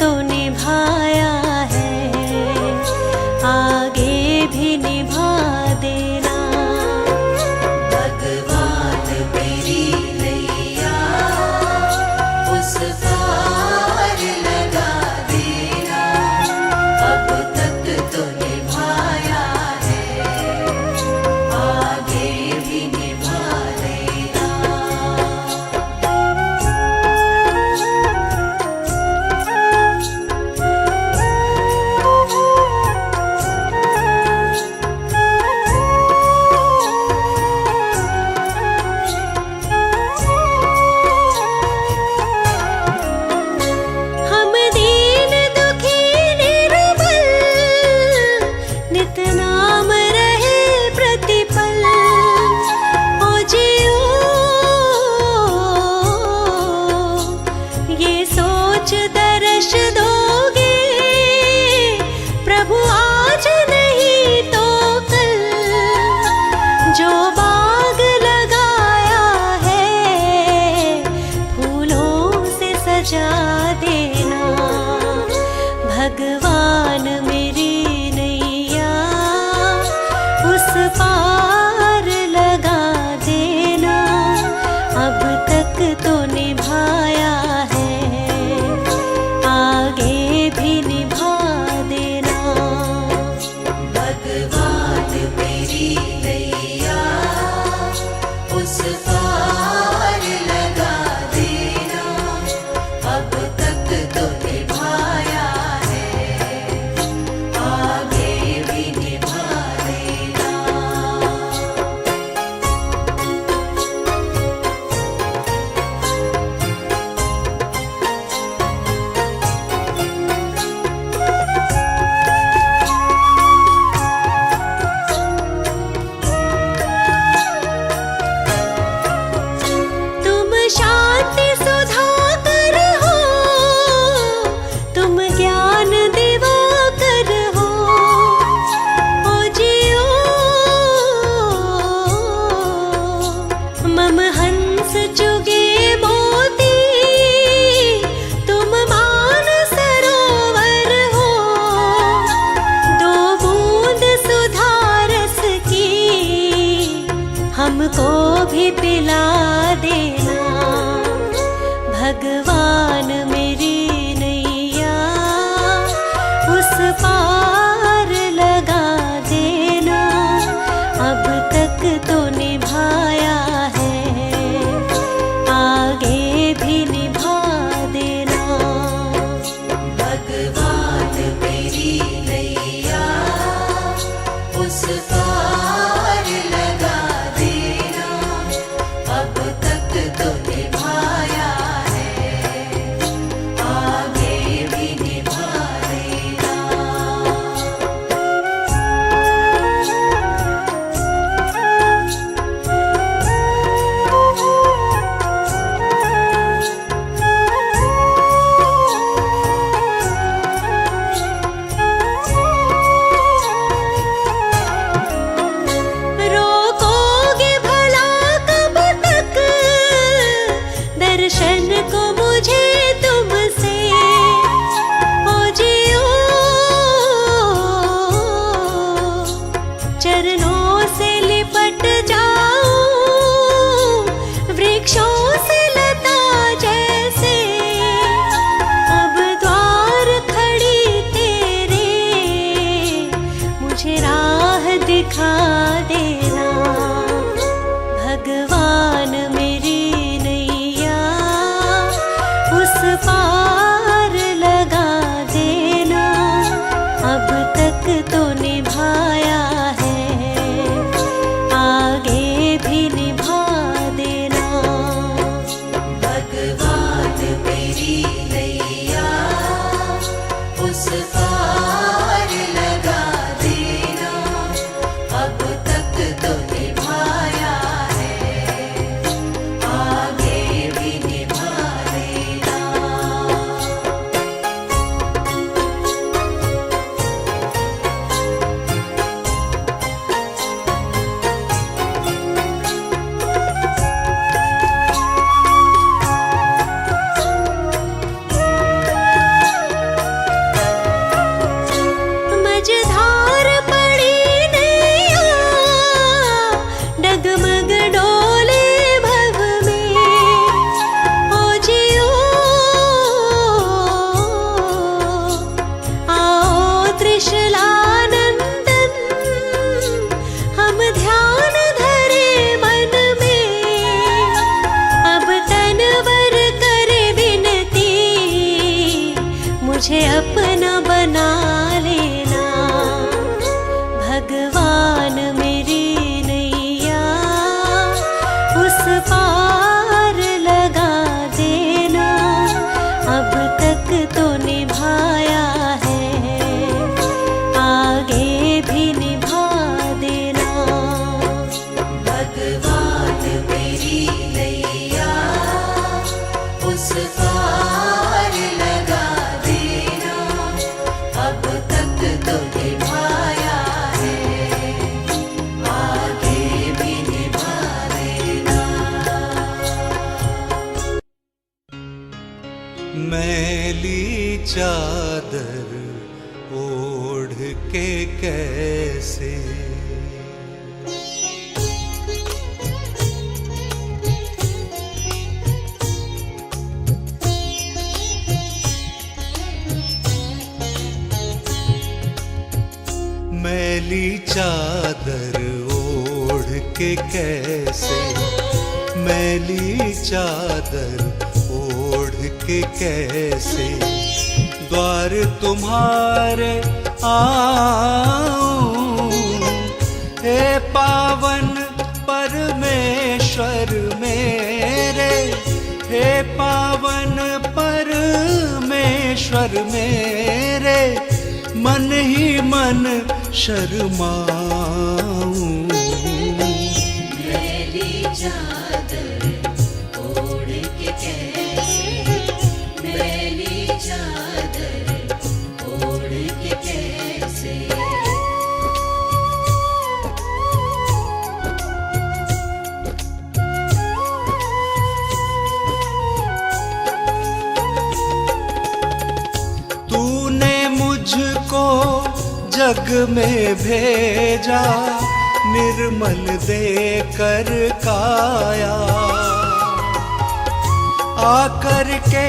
तो निभाया है, आगे भी निभा देना। भगवान मेरी नैया उस पार लगा देना, अब तक तो निभाया है, आगे भी निभा देना। हम दीन दुखी निर्बल, नित नाम रहे प्रतिपल। ओ जियो ये सोच दर्श दोगे, प्रभु आज नहीं तो कल। जो बाग लगाया है, फूलों से सजा देना। भगवान मेरी नैया उस पार लगा देना, अब तक तो निभाया है, आगे भी निभा देना। भगवान मेरी नैया उस पार लगा देना, अब तक तो निभाया है, आगे भी निभा देना। तुम शांति सुधाकर हो, तुम ज्ञान दिवाकर हो। ओ जियो मम हंस चुगे मोती, तुम मान सरोवर हो। दो बूंद सुधा रस की हमको भी पिला देना। भगवान मेरी नैया उस पार लगा देना, अब तक तो निभाया है, आगे भी निभा देना। भगवान मेरी नैया उस पार लगा देना, अब तक तो निभाया है, आगे भी निभा देना। मैली चादर ओढ़ के कैसे मैली चादर ओढ़ के कैसे मैली चादर ओढ़ के कैसे द्वार तुम्हारे आऊं हे पावन परमेश्वर मेरे हे पावन परमेश्वर मेरे मन ही मन शर्माऊं मैली चादर ओढ़ के कैसे मैली चादर ओढ़ के कैसे तूने मुझको जग में भेजा निर्मल देकर काया आकर के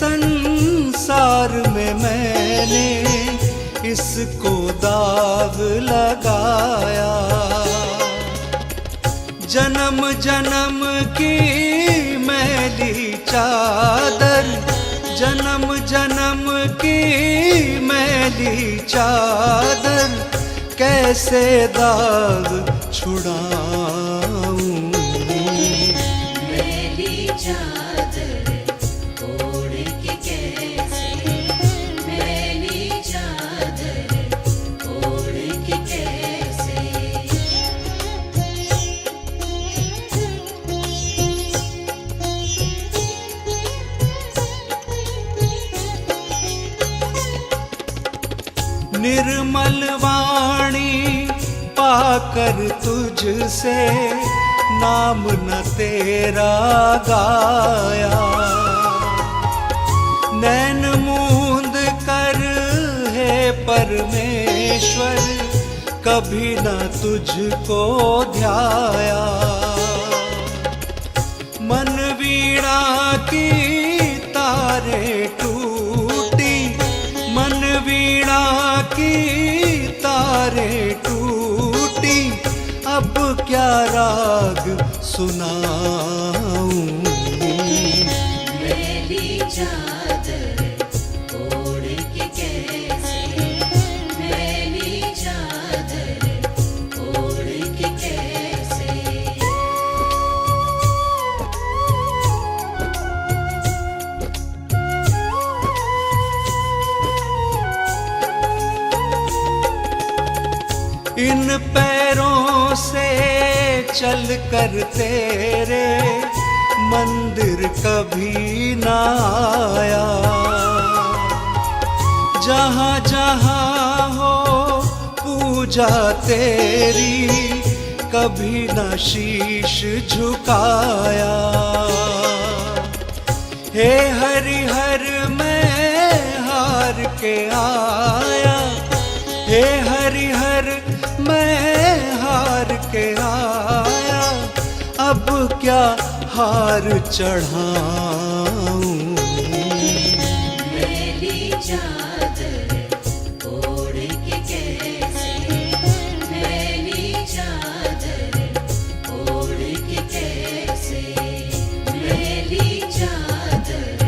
संसार में मैंने इसको दाग लगाया जन्म जन्म की मैली चादर जन्म जन्म की मैली चादर कैसे दाग छुड़ाऊं मैली चादर ओढ़ के कैसे मैली चादर ओढ़ के कैसे निर्मल वाणी पाकर तुझसे नाम न तेरा गाया नैन मूंद कर हे परमेश्वर कभी न तुझको ध्याया मन वीणा की तारे टूटी मन वीणा की तारे टूटी अब क्या राग सुनाऊं मैली चादर ओढ़ के कैसे मैली चादर ओढ़ के कैसे इन पैरों से चल कर तेरे मंदिर कभी ना आया जहाँ जहाँ हो पूजा तेरी कभी ना शीश झुकाया हे हरिहर मैं हार के आया हे हरिहर मैं हार के आया अब क्या हार चढ़ाऊं मैली चादर ओढ़ के कैसे मैली चादर ओढ़ के कैसे मैली चादर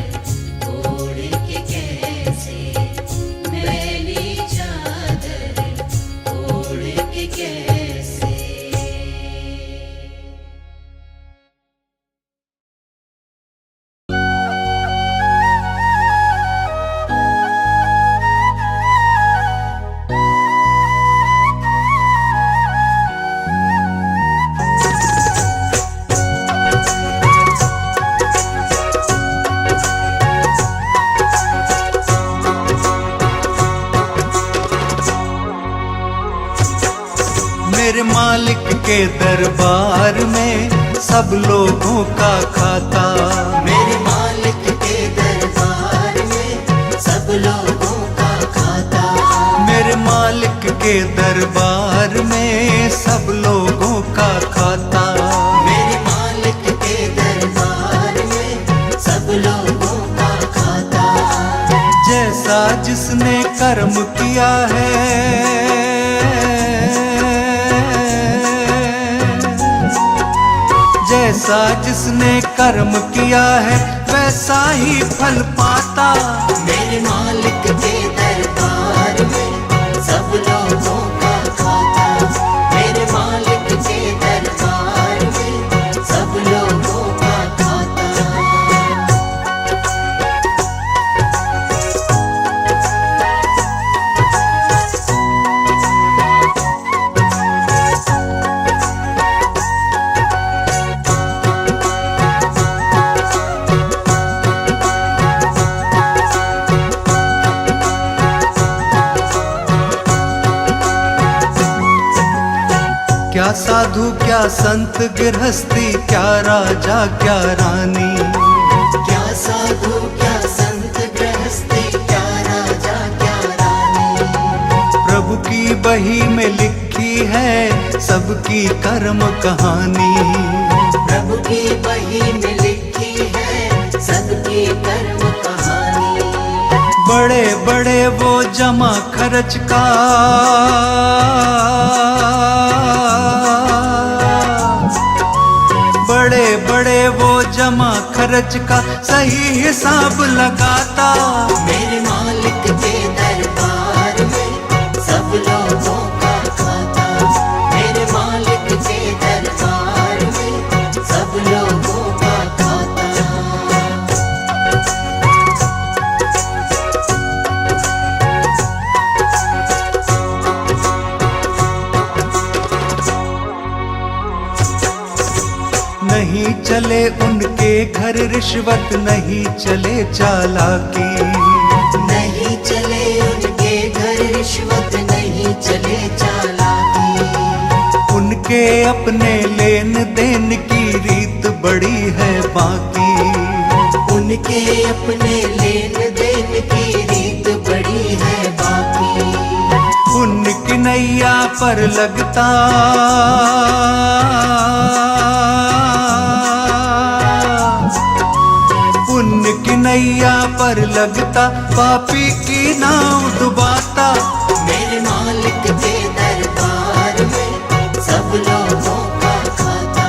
ओढ़ के कैसे मैली चादर ओढ़ के कैसे मेरे मालिक के दरबार में सब लोगों का खाता मेरे मालिक के दरबार के दरबार में सब लोगों का खाता। मेरे मालिक के दरबार में सब लोगों का खाता। जैसा जिसने कर्म किया है, जैसा जिसने कर्म किया है वैसा ही फल पाता। मेरे मालिक के दरबार में सब लोगों का खाता। मेरे मालिक के दरबार में सब लोगों का खाता। क्या साधु क्या संत गृहस्थी, क्या राजा क्या रानी, क्या साधु क्या संत गृहस्थी, क्या राजा क्या रानी। प्रभु की बही में लिखी है सबकी कर्म कहानी। प्रभु की बही में लिखी है सबकी कर्म कहानी। बड़े बड़े वो जमा खर्च का, बड़े बड़े वो जमा खर्च का सही हिसाब लगाता। मेरे मालिक के दरबार में सब लोगों का खाता। मेरे मालिक के दरबार में सब लोगों का खाता। नहीं चले उनके घर रिश्वत, नहीं चले चालाकी, नहीं चले उनके घर रिश्वत, नहीं चले चालाकी। उनके अपने लेन देन की रीत बड़ी है बाकी। उनके अपने लेन देन की रीत बड़ी है बाकी। उनकी नैया पर लगता उनकी नैया पर लगता पापी की नाव डुबाता। मेरे मालिक के दरबार में सब लोगों का खाता।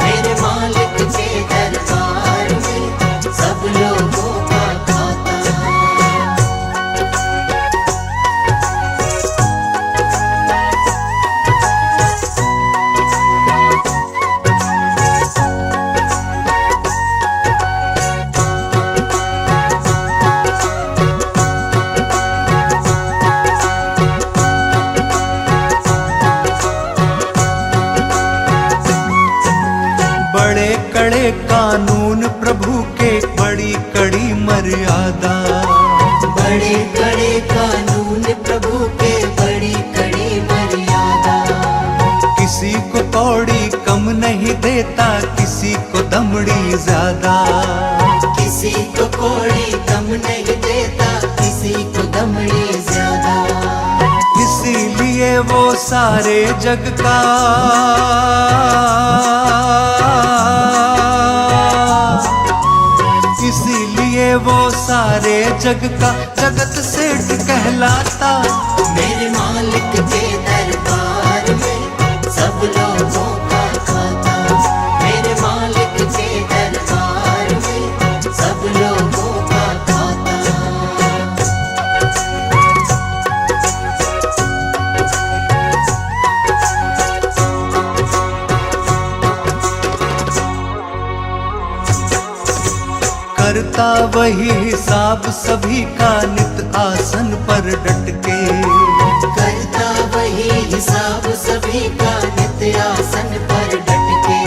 मेरे मालिक के दरबार में सब लोगों का खाता। बड़े कड़े कानून प्रभु के, बड़ी कड़ी मर्यादा। बड़े बड़े कानून प्रभु के, बड़ी कड़ी मर्यादा। किसी को कौड़ी कम नहीं देता, किसी को दमड़ी ज्यादा। किसी को कौड़ी कम नहीं देता, किसी को दमड़ी ज्यादा। इसीलिए वो सारे जग का इसीलिए वो सारे जग का जगत सेठ कहलाता। मेरे मालिक के दरबार में सब लोगों का खाता। मेरे मालिक के दरबार में सब लोगों का खाता। करता वही हिसाब सभी का, नित आसन पर डट के। करता वही हिसाब सभी का, नित्य आसन पर डट के।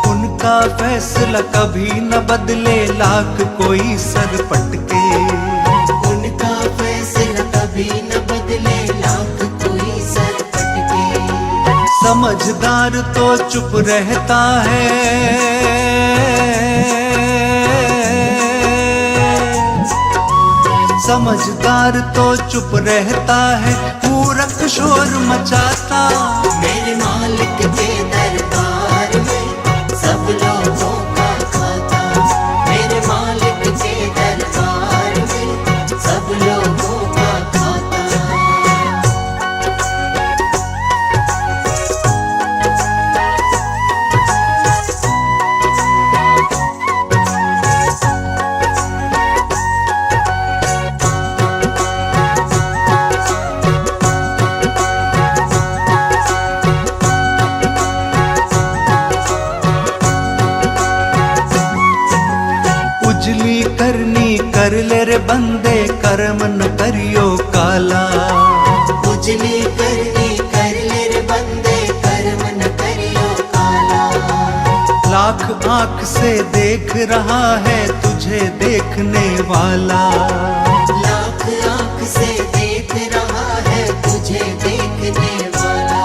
उनका फैसला कभी न बदले, लाख कोई सर पटके। उनका फैसला कभी न बदले, लाख कोई सर पटके। समझदार तो चुप रहता है, समझदार तो चुप रहता है, मूर्ख शोर मचाता। मेरे मालिक के दरबार में सब लोगों का खाता। मेरे मालिक के दरबार में सब लोगों का खाता। उजली करनी कर ले रे बंदे, कर्म न करियो काला। उजली करनी कर ले रे बंदे, कर्म न करियो काला। लाख आंख से देख रहा है तुझे देखने वाला। लाख आंख से देख रहा है तुझे देखने वाला।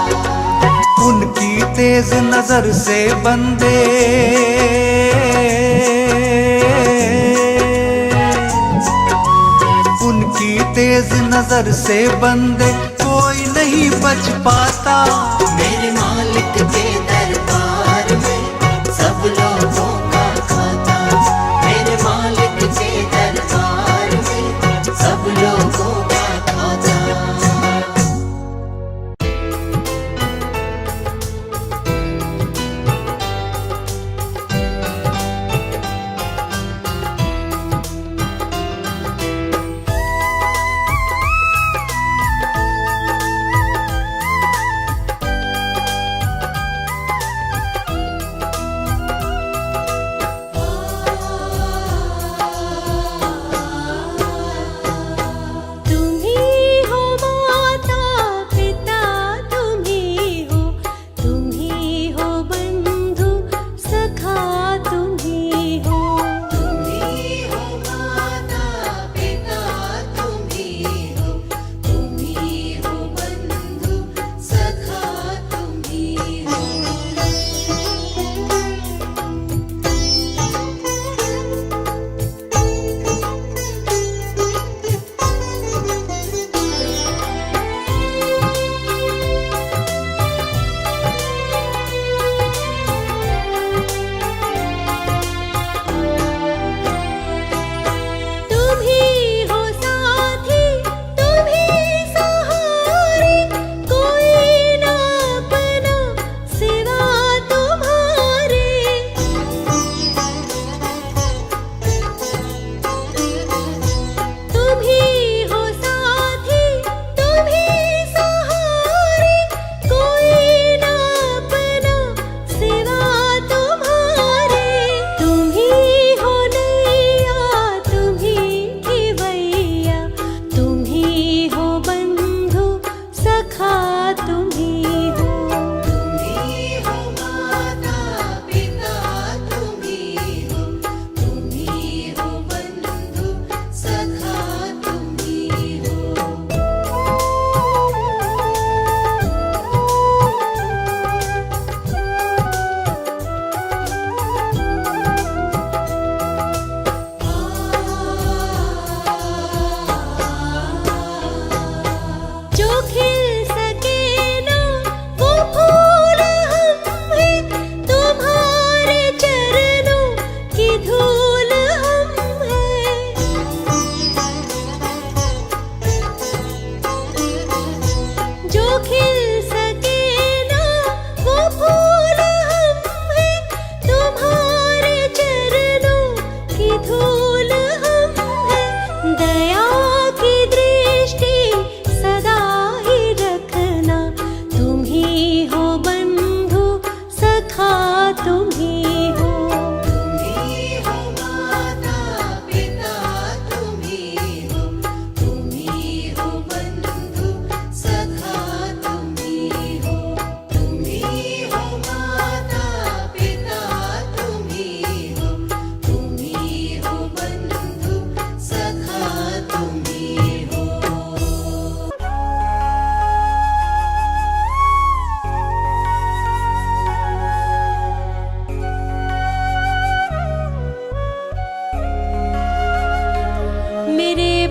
उनकी तेज नजर से बंदे उनकी तेज नजर से बंदे कोई नहीं बच पाता। मेरे मालिक के दरबार में सब लोगों का खाता। मेरे मालिक के दरबार में सब लोगों का खाता।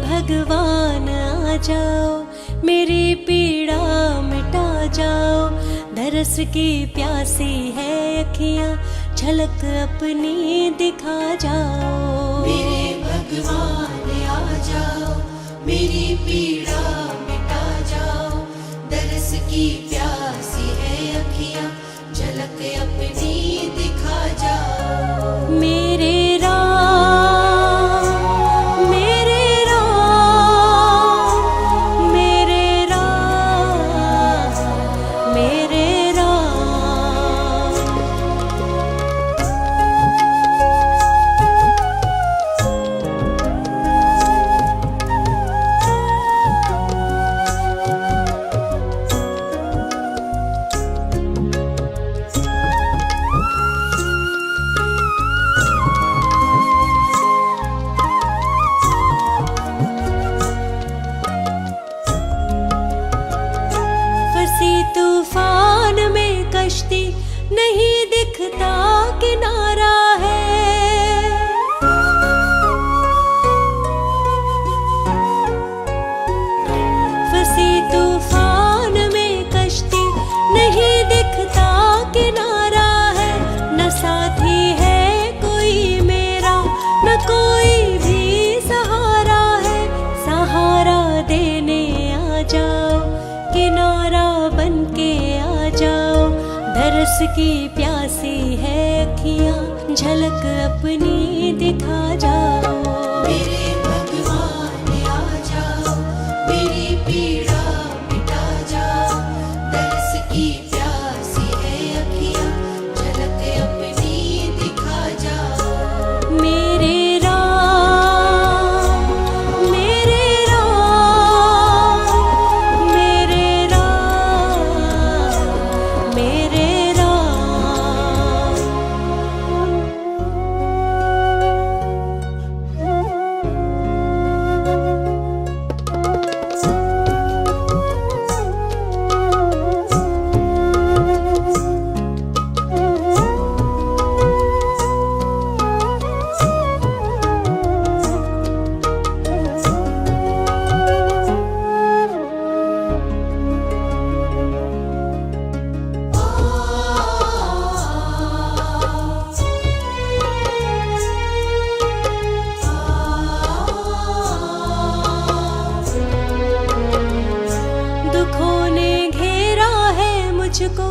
भगवान आ जाओ, मेरी पीड़ा दरस की प्यासी है अखियां, झलक अपनी दिखा जाओ। मेरे भगवान आ जाओ, मेरी पीड़ा मिटा जाओ। दरस की प्यासी है अखियां, झलक अपनी दिखा जाओ। मेरे राम, मेरे राम, मेरे राम, मेरे राम। फंसी तूफान में कश्ती, नहीं दिखता किनारा है। फंसी तूफान में कश्ती, नहीं दिखता किनारा है। न साथी है कोई मेरा, न कोई भी सहारा है। सहारा देने आ जाओ, किनारा बन के आ जाओ। दरस की प्यासी है अखियां, झलक अपनी दिखा जाओ। मेरे भगवान आ जाओ, मेरी पीड़ा मिटा जाओ। दरस की प्यासी है अखियां, झलक अपनी दिखा जाओ। मेरे राम, मेरे राम, मेरे राम, मेरे राम। दुखों ने घेरा है मुझको,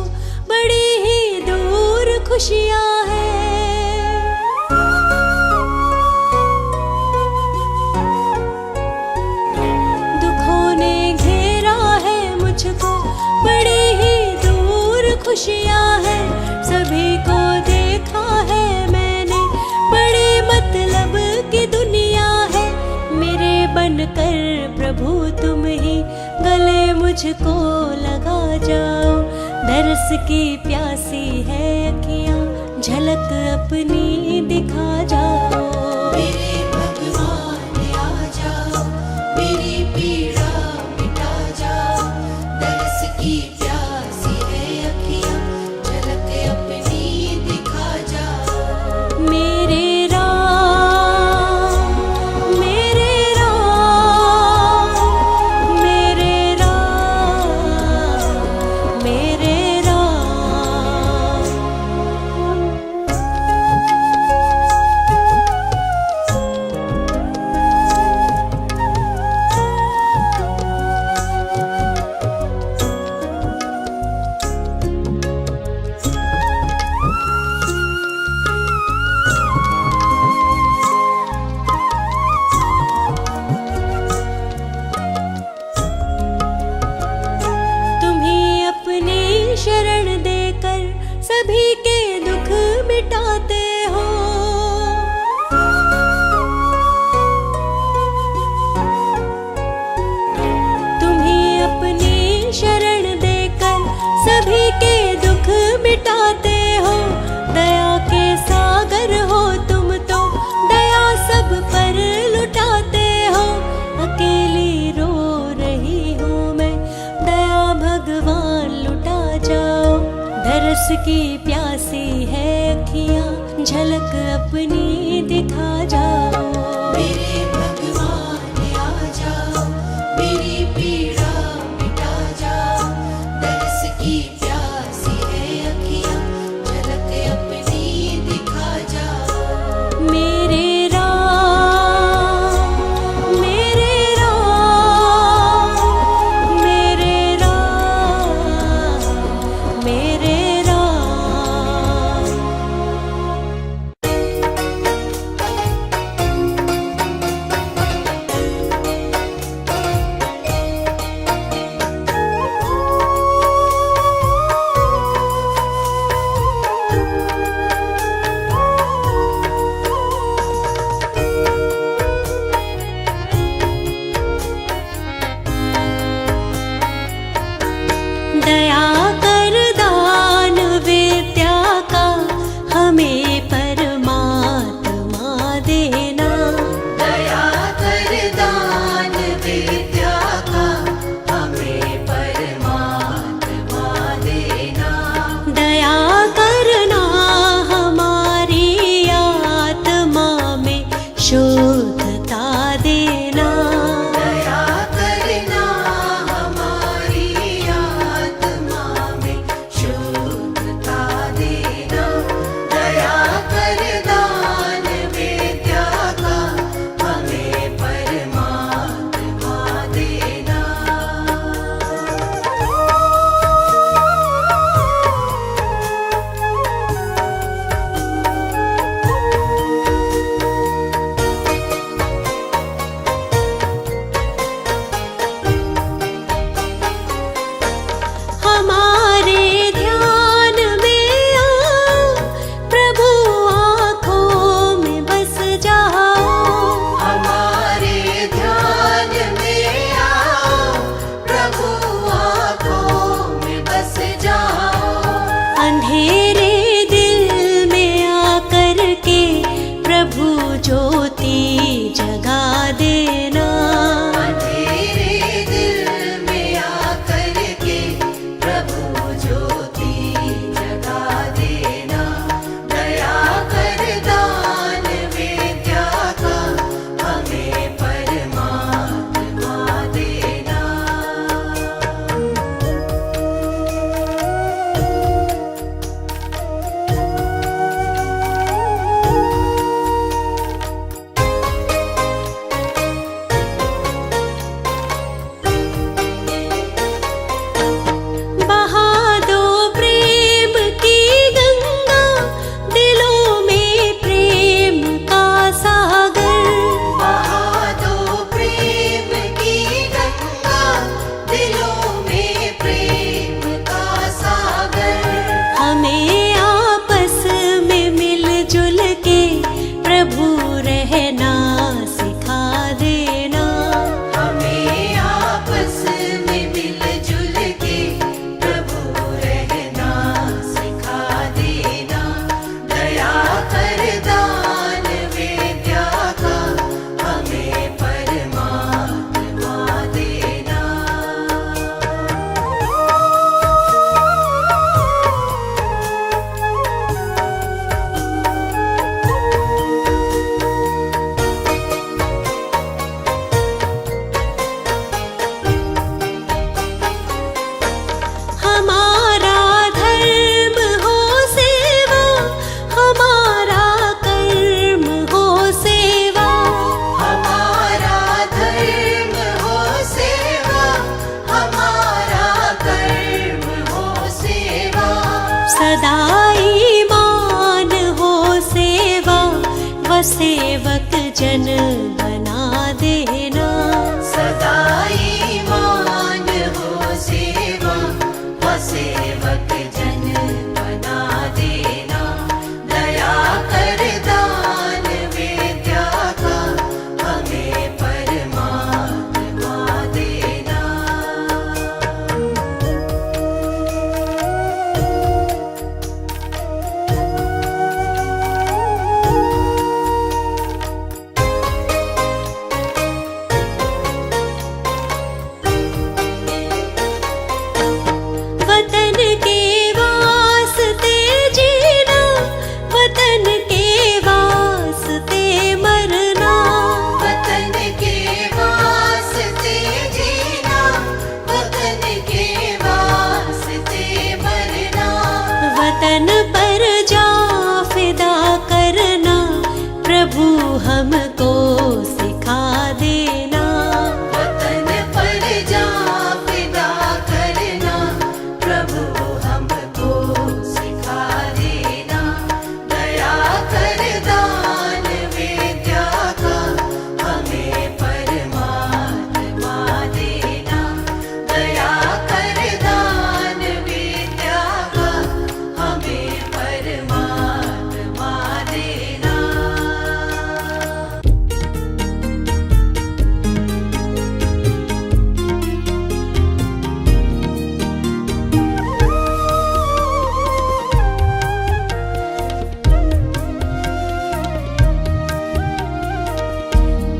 बड़ी ही दूर खुशियां हैं। दुखों ने घेरा है मुझको, बड़ी ही दूर खुशियां हैं। सभी को देखा है मैंने, बड़े मतलब की दुनिया है। मेरे बनकर प्रभु तुम ही गले मुझको लगा जाओ। दरस की प्यासी है अखियां, झलक अपनी दिखा जाओ। मेरे भगवान आ जाओ, मेरी पीड़ा मिटा जाओ। दरस की प्यासी है अखियां, झलक अपनी दिखा जाओ। मेरे राम, मेरे राम, मेरे राम, मेरे राम। तुम्हीं अपनी शरण देकर सभी के दुख मिटाते हो। तुम्हीं अपनी शरण देकर सभी के दुख मिटाते हो। दया के सागर हो तुम तो, दया सब पर लुटाते हो। अकेली रो रही हूँ मैं, दया भगवान लुटा जाओ। दरस की प्यासी है अखियां, झलक अपनी दिखा जाओ। मेरे भगवान आ जाओ, मेरी पीड़ा मिटा जाओ। दरस की प्यासी सेवक जन बना देना। सदा ईमान हो सेवा व सेवक जन बना देना। दया कर दान विद्या का हमें परमात्मा देना। वतन के वास्ते जीना, वतन के वास्ते मरना। वतन के वास्ते जीना, वतन के वास्ते मरना। वतन पर जा फिदा करना, प्रभु हमको सिखा देना। वतन पर जा फिदा करना, प्रभु हमको सिखा देना। दया कर दान विद्या का हमें परमात्मा देना। दया कर दान विद्या का हमें परमात्मा देना।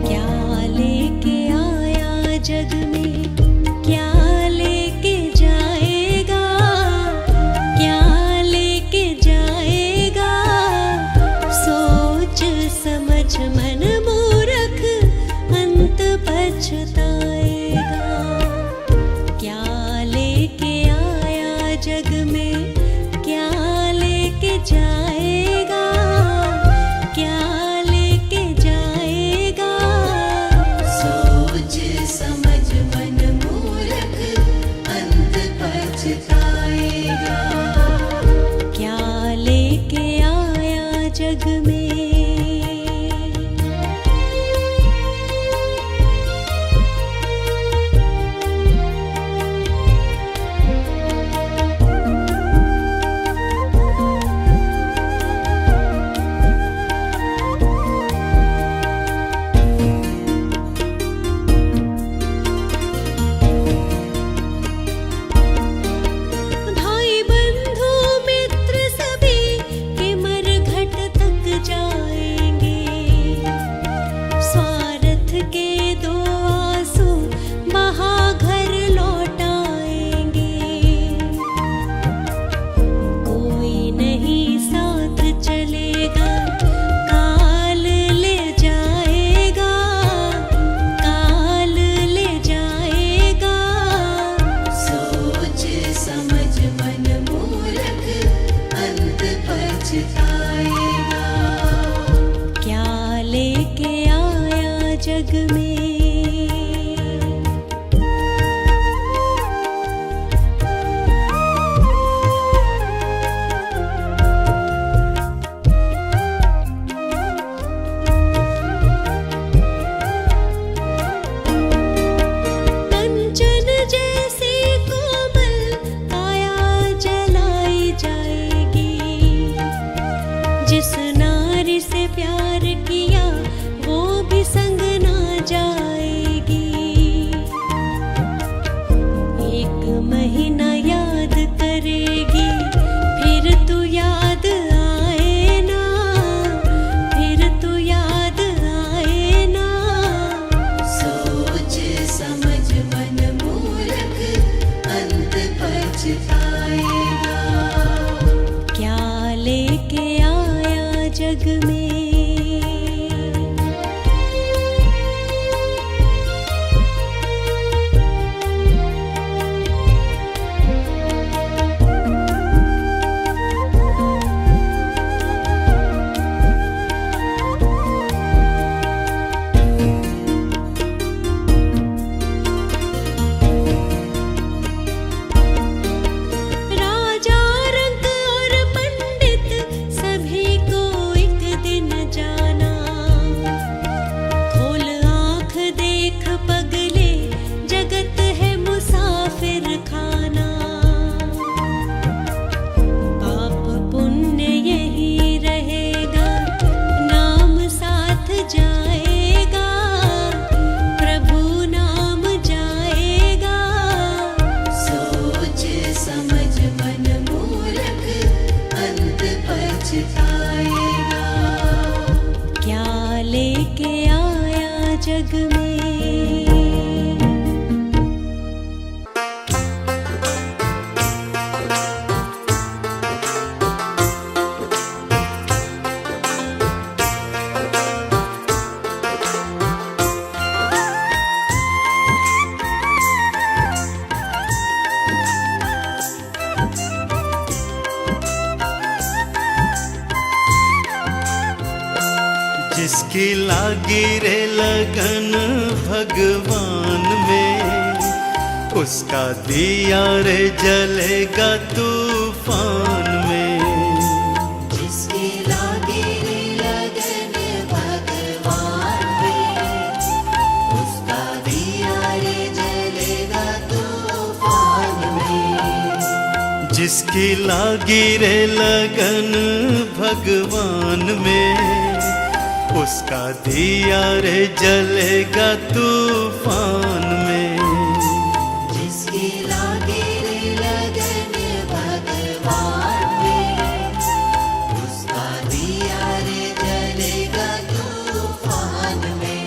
क्या लेके आया जग में, क्या लेके जाएगा, क्या लेके जाएगा। सोच समझ मन मूर्ख अंत पछताएगा। क्या लेके आया जग में, क्या लेके जाएगा, क्या लेके जाएगा। सोच समझ मन मूर्ख अंत पछताएगा। क्या लेके आया जग में। भाई बंधु मित्र सभी के मरघट तक जाएंगे। स्वार्थ के दो आंसू बहा घर लौटाएंगे। कोई नहीं साथ चलेगा, काल ले जाएगा, काल ले जाएगा। सोच समझ मन मूर्ख अंत पछताएगा। क्या लेके आया जग में। कंचन जैसी कोमल काया जलाई जाएगी। जिस नारी से प्यार किया वो भी संग ना जाएगी। एक महीना याद करेगी, फिर तू याद आए ना, फिर तू याद आए ना। सोच समझ मन मूर्ख अंत पछताएगा। क्या लेके आया जग में। राजा रंग और पंडित सभी को एक दिन जग में। जिसकी लागी रे लगन भगवान में, उसका दिया रे जलेगा तूफान में। जिसकी लागी रे लगन भगवान में, उसका दिया रे जलेगा तूफान में। जिसकी लागी रे लगन भगवान में, उसका दिया रे जलेगा तूफान में। जिसकी लागी रे लगन भगवान में, उसका दिया रे जलेगा तूफान में।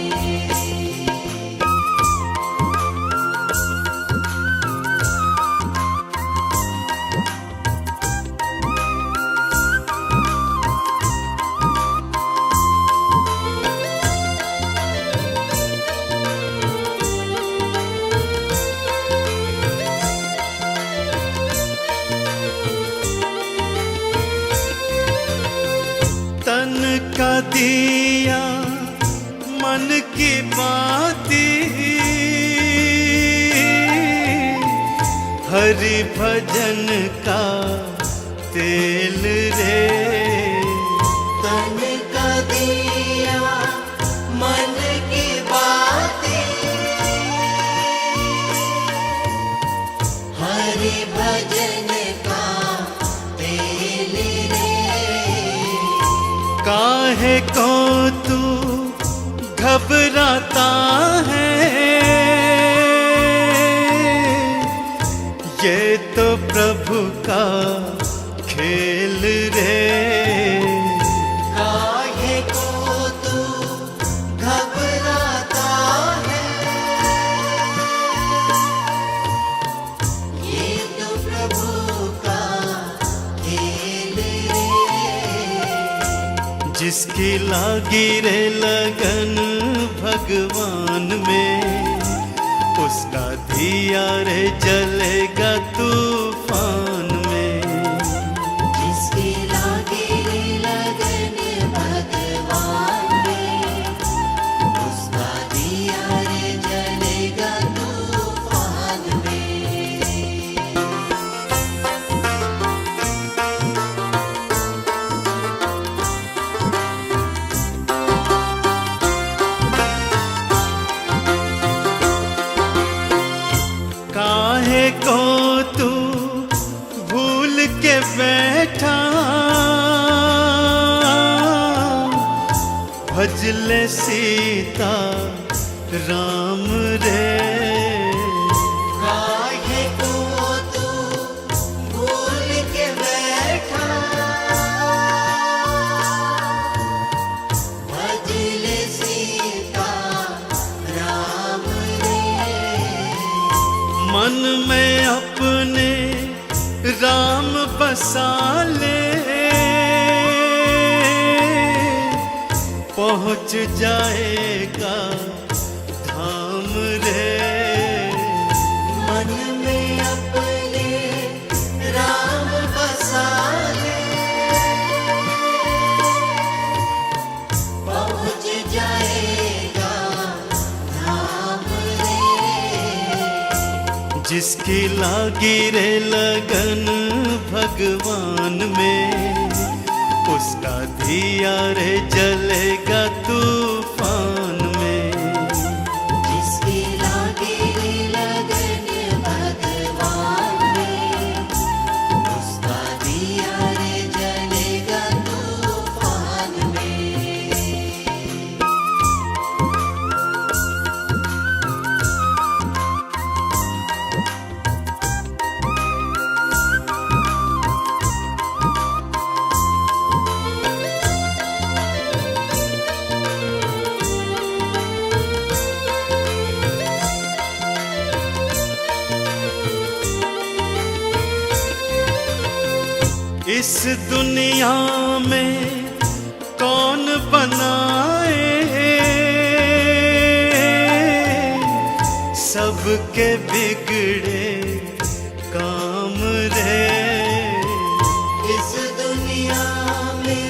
तन का दिया मन की बाती, हरि भजन का तेल रे। तन का दिया मन की बातें, हरि भजन का तेल रे। काहे को तू घबराता है, ये तो प्रभु का खेल रे। काहे को तू घबराता है, ये तो प्रभु का खेल रे। जिसकी लागी रे लगन भगवान में, उसका दिया रे जलेगा तूफान में। जिसकी लागी रे लगन भगवान में, उसका दिया रे जलेगा तूफान में। काहे को तू भूल के बैठा, भजले सीता राम रे। काहे को तू भूल के बैठा, भजले सीता राम रे। मन में अपने राम बसा ले, पहुँच जाएगा धाम रे। मन में अपने राम बसा ले, पहुँच जाएगा धाम रे। जिसकी लागी रे लगन भगवान में, उसका दिया रे जलेगा तूफान में। जिसकी लागी रे लगन भगवान में, उसका दिया रे जलेगा तूफान में। दुनिया में कौन बनाए सबके बिगड़े काम रे। इस दुनिया में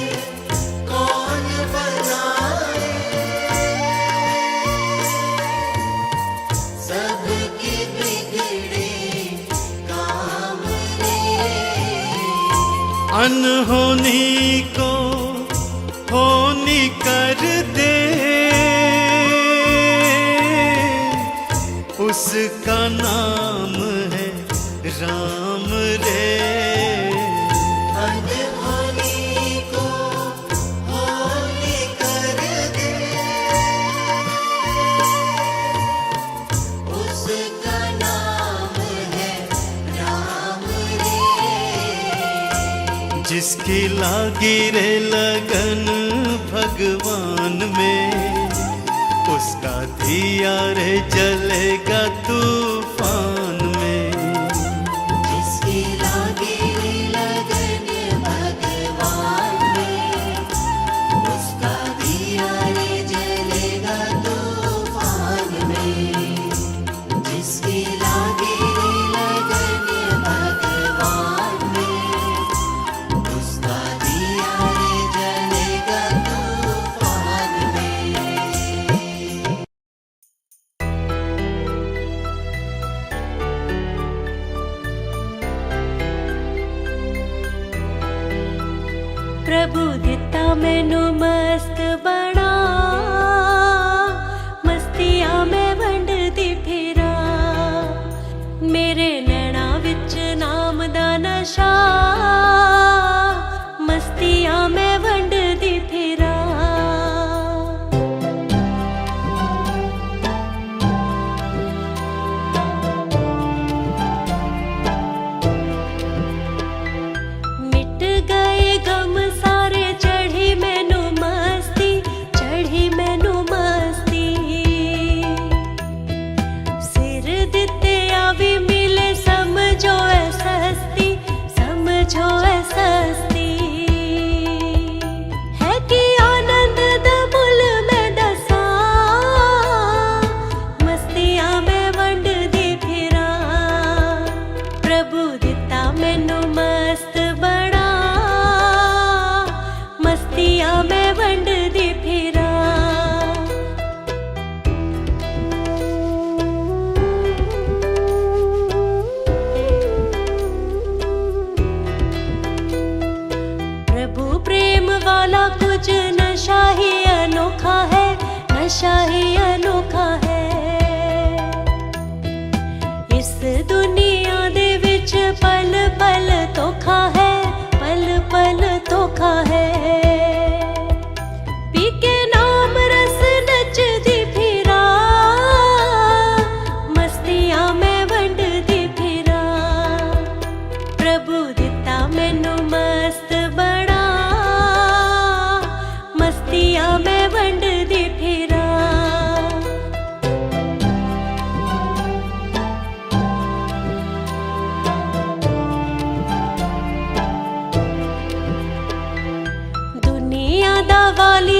कौन बनाए सबके बिगड़े काम रे। अनहोनी को होनी कर दे उसका नाम है राम रे। अनहोनी को होनी कर दे उसका नाम है राम रे। जिसकी लागी रे लगन भगवान में उसका दिया रे जलेगा तूफान में। जिसकी लागी लगन भगवान में उसका दिया रे जलेगा तूफान में। जिसकी लागी लगन भगवान में उसका दिया रे जलेगा तूफान में। प्रभु दिता मैनू मस्त बना मस्तियां मैं वंडदी फिरा मेरे नैना विच नाम दा नशा मस्तियां मैं वंडदी फिरा। मिट गए गम सारे चढ़ी मैनू मस्ती चढ़ी मैनू मस्ती सिर दिते आवी मिले समझो ऐ सस्ती समझो ऐ सस्ती है कि आनंद दा मुल मैं दसा मस्तियां मैं वंडदी फिरा। प्रभु दिता मैनू मस्त बना मस्तियां मैं वंडदी फिरा। प्रभु प्रेम वाला कुछ नशा ही अनोखा है नशा ही अनोखा है। इस दुनिया दे विच पल पल धोखा है पल पल धोखा है। पी के नाम रस नचदी फिरा मस्तियां मैं वंडदी फिरा। प्रभु दिता मैनू मस्त बना मस्तियां मैं वंडदी फिरा। दुनिया दा वाली